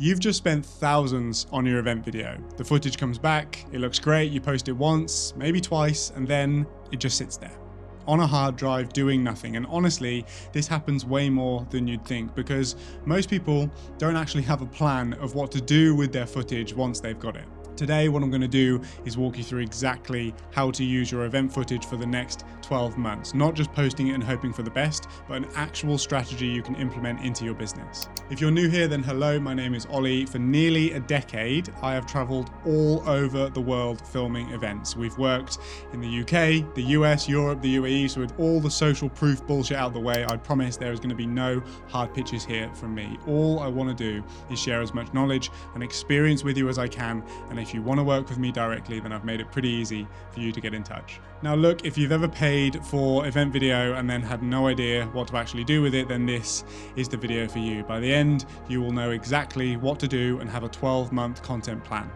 You've just spent thousands on your event video. The footage comes back, it looks great, you post it once, maybe twice, and then it just sits there on a hard drive doing nothing. And honestly, this happens way more than you'd think because most people don't actually have a plan of what to do with their footage once they've got it. Today, what I'm going to do is walk you through exactly how to use your event footage for the next 12 months. Not just posting it and hoping for the best, but an actual strategy you can implement into your business. If you're new here, then hello, my name is Ollie. For nearly a decade, I have traveled all over the world filming events. We've worked in the UK, the US, Europe, the UAE, so with all the social proof bullshit out of the way, I promise there is going to be no hard pitches here from me. All I want to do is share as much knowledge and experience with you as I can, and if you want to work with me directly, then I've made it pretty easy for you to get in touch. Now look, if you've ever paid for event video and then had no idea what to actually do with it, then this is the video for you. By the end, you will know exactly what to do and have a 12-month content plan.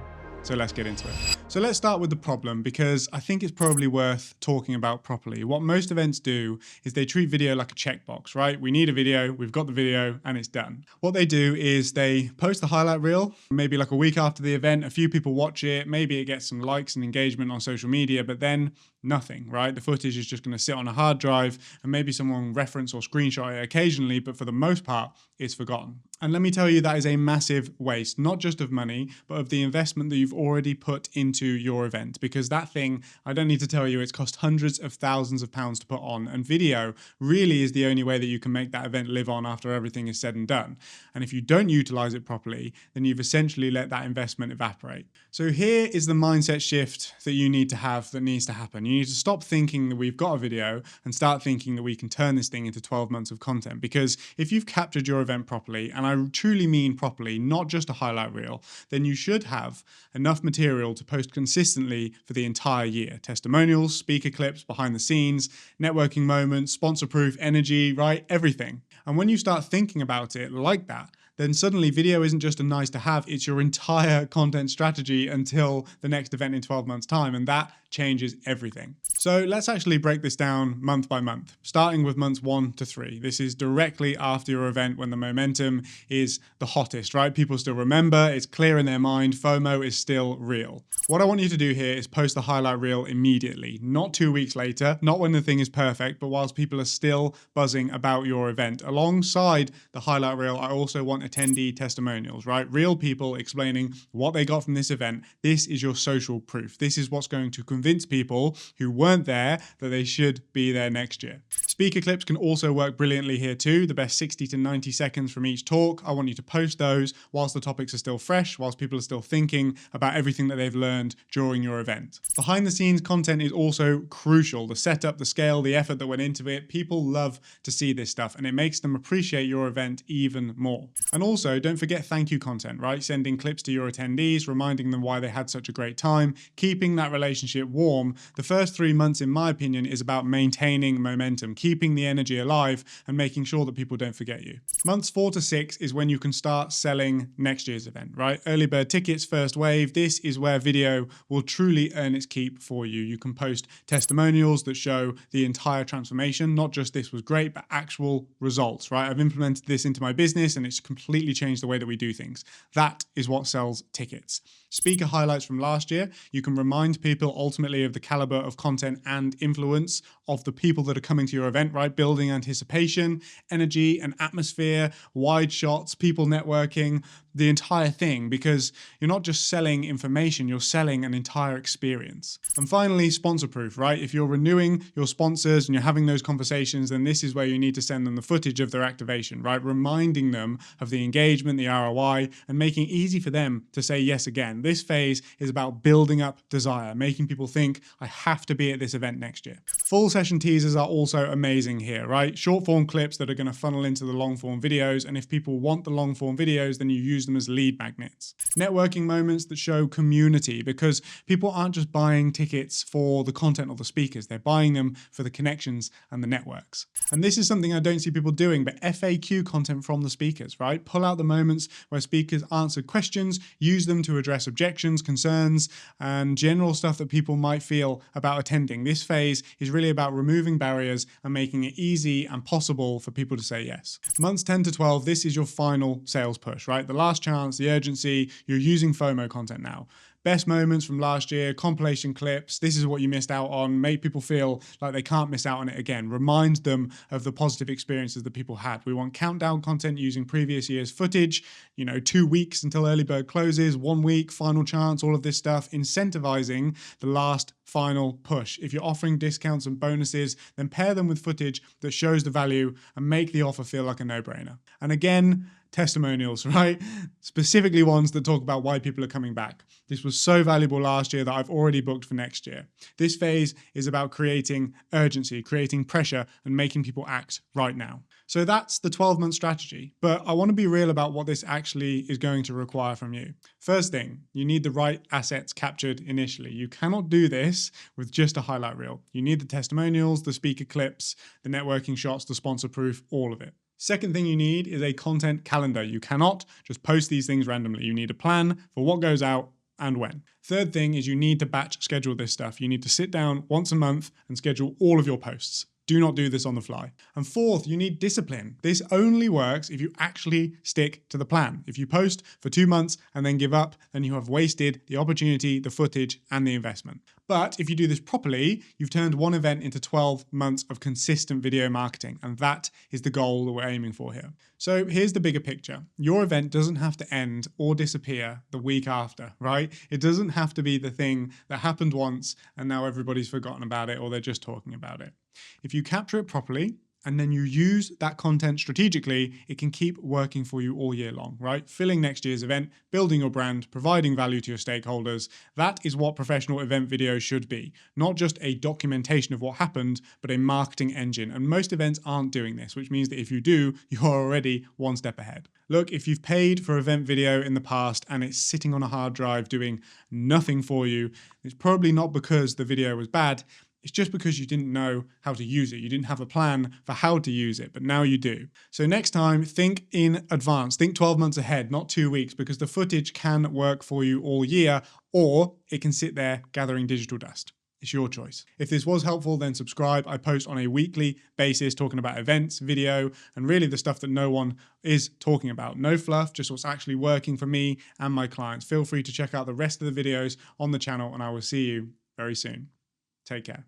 So let's get into it. So let's start with the problem, because I think it's probably worth talking about properly. What most events do is they treat video like a checkbox, right? We need a video, we've got the video, and it's done. What they do is they post the highlight reel, maybe like a week after the event, a few people watch it, maybe it gets some likes and engagement on social media, but then nothing, right? The footage is just going to sit on a hard drive and maybe someone reference or screenshot it occasionally, but for the most part, it's forgotten. And let me tell you, that is a massive waste, not just of money, but of the investment that you've already put into your event. Because that thing, I don't need to tell you, it's cost hundreds of thousands of pounds to put on. And video really is the only way that you can make that event live on after everything is said and done. And if you don't utilize it properly, then you've essentially let that investment evaporate. So here is the mindset shift that you need to have, that needs to happen. You need to stop thinking that we've got a video and start thinking that we can turn this thing into 12 months of content. Because if you've captured your event properly, and I truly mean properly, not just a highlight reel, then you should have enough material to post consistently for the entire year. Testimonials, speaker clips, behind the scenes, networking moments, sponsor proof, energy, right? Everything. And when you start thinking about it like that, then suddenly video isn't just a nice to have, it's your entire content strategy until the next event in 12 months time. And that changes everything. So let's actually break this down month by month, starting with months 1 to 3. This is directly after your event when the momentum is the hottest, right? People still remember, it's clear in their mind, FOMO is still real. What I want you to do here is post the highlight reel immediately, not 2 weeks later, not when the thing is perfect, but whilst people are still buzzing about your event. Alongside the highlight reel, I also want attendee testimonials, right? Real people explaining what they got from this event. This is your social proof. This is what's going to convince people who weren't there that they should be there next year. Speaker clips can also work brilliantly here too. The best 60 to 90 seconds from each talk. I want you to post those whilst the topics are still fresh, whilst people are still thinking about everything that they've learned during your event. Behind the scenes content is also crucial. The setup, the scale, the effort that went into it. People love to see this stuff and it makes them appreciate your event even more. And also don't forget thank you content, right? Sending clips to your attendees, reminding them why they had such a great time, keeping that relationship warm. The first 3 months, in my opinion, is about maintaining momentum, keeping the energy alive and making sure that people don't forget you. Months 4 to 6 is when you can start selling next year's event, right? Early bird tickets, first wave. This is where video will truly earn its keep for you. You can post testimonials that show the entire transformation, not just this was great, but actual results, right? I've implemented this into my business and it's completely changed the way that we do things. That is what sells tickets. Speaker highlights from last year. You can remind people ultimately of the caliber of content and influence of the people that are coming to your event, right? Building anticipation, energy, and atmosphere, wide shots, people networking, the entire thing, because you're not just selling information, you're selling an entire experience. And finally, sponsor proof, right? If you're renewing your sponsors and you're having those conversations, then this is where you need to send them the footage of their activation, right? Reminding them of the engagement, the ROI, and making it easy for them to say yes again. This phase is about building up desire, making people think, I have to be at this event next year. Full session teasers are also amazing here, right? Short form clips that are going to funnel into the long form videos. And if people want the long form videos, then you use them as lead magnets. Networking moments that show community, because people aren't just buying tickets for the content of the speakers, they're buying them for the connections and the networks. And this is something I don't see people doing, but FAQ content from the speakers, right? Pull out the moments where speakers answered questions, use them to address objections, concerns, and general stuff that people might feel about attending. This phase is really about removing barriers and making it easy and possible for people to say yes. Months 10 to 12, this is your final sales push, right? The last last chance, the urgency, you're using FOMO content now. Best moments from last year, compilation clips, this is what you missed out on, make people feel like they can't miss out on it again. Remind them of the positive experiences that people had. We want countdown content using previous year's footage, 2 weeks until early bird closes, 1 week, final chance, all of this stuff, incentivizing the last final push. If you're offering discounts and bonuses, then pair them with footage that shows the value and make the offer feel like a no-brainer. And again, testimonials, right? Specifically ones that talk about why people are coming back. This was so valuable last year that I've already booked for next year. This phase is about creating urgency, creating pressure, and making people act right now. So that's the 12-month strategy, but I want to be real about what this actually is going to require from you. First thing, you need the right assets captured initially. You cannot do this with just a highlight reel. You need the testimonials, the speaker clips, the networking shots, the sponsor proof, all of it. Second thing you need is a content calendar. You cannot just post these things randomly. You need a plan for what goes out and when. Third thing is you need to batch schedule this stuff. You need to sit down once a month and schedule all of your posts. Do not do this on the fly. And fourth, you need discipline. This only works if you actually stick to the plan. If you post for 2 months and then give up, then you have wasted the opportunity, the footage, and the investment. But if you do this properly, you've turned one event into 12 months of consistent video marketing, and that is the goal that we're aiming for here. So here's the bigger picture. Your event doesn't have to end or disappear the week after, right? It doesn't have to be the thing that happened once and now everybody's forgotten about it or they're just talking about it. If you capture it properly, and then you use that content strategically, it can keep working for you all year long, right? Filling next year's event, building your brand, providing value to your stakeholders. That is what professional event video should be. Not just a documentation of what happened, but a marketing engine. And most events aren't doing this, which means that if you do, you're already one step ahead. Look, if you've paid for event video in the past and it's sitting on a hard drive doing nothing for you, it's probably not because the video was bad. It's just because you didn't know how to use it. You didn't have a plan for how to use it, but now you do. So next time, think in advance. Think 12 months ahead, not 2 weeks, because the footage can work for you all year, or it can sit there gathering digital dust. It's your choice. If this was helpful, then subscribe. I post on a weekly basis talking about events, video, and really the stuff that no one is talking about. No fluff, just what's actually working for me and my clients. Feel free to check out the rest of the videos on the channel, and I will see you very soon. Take care.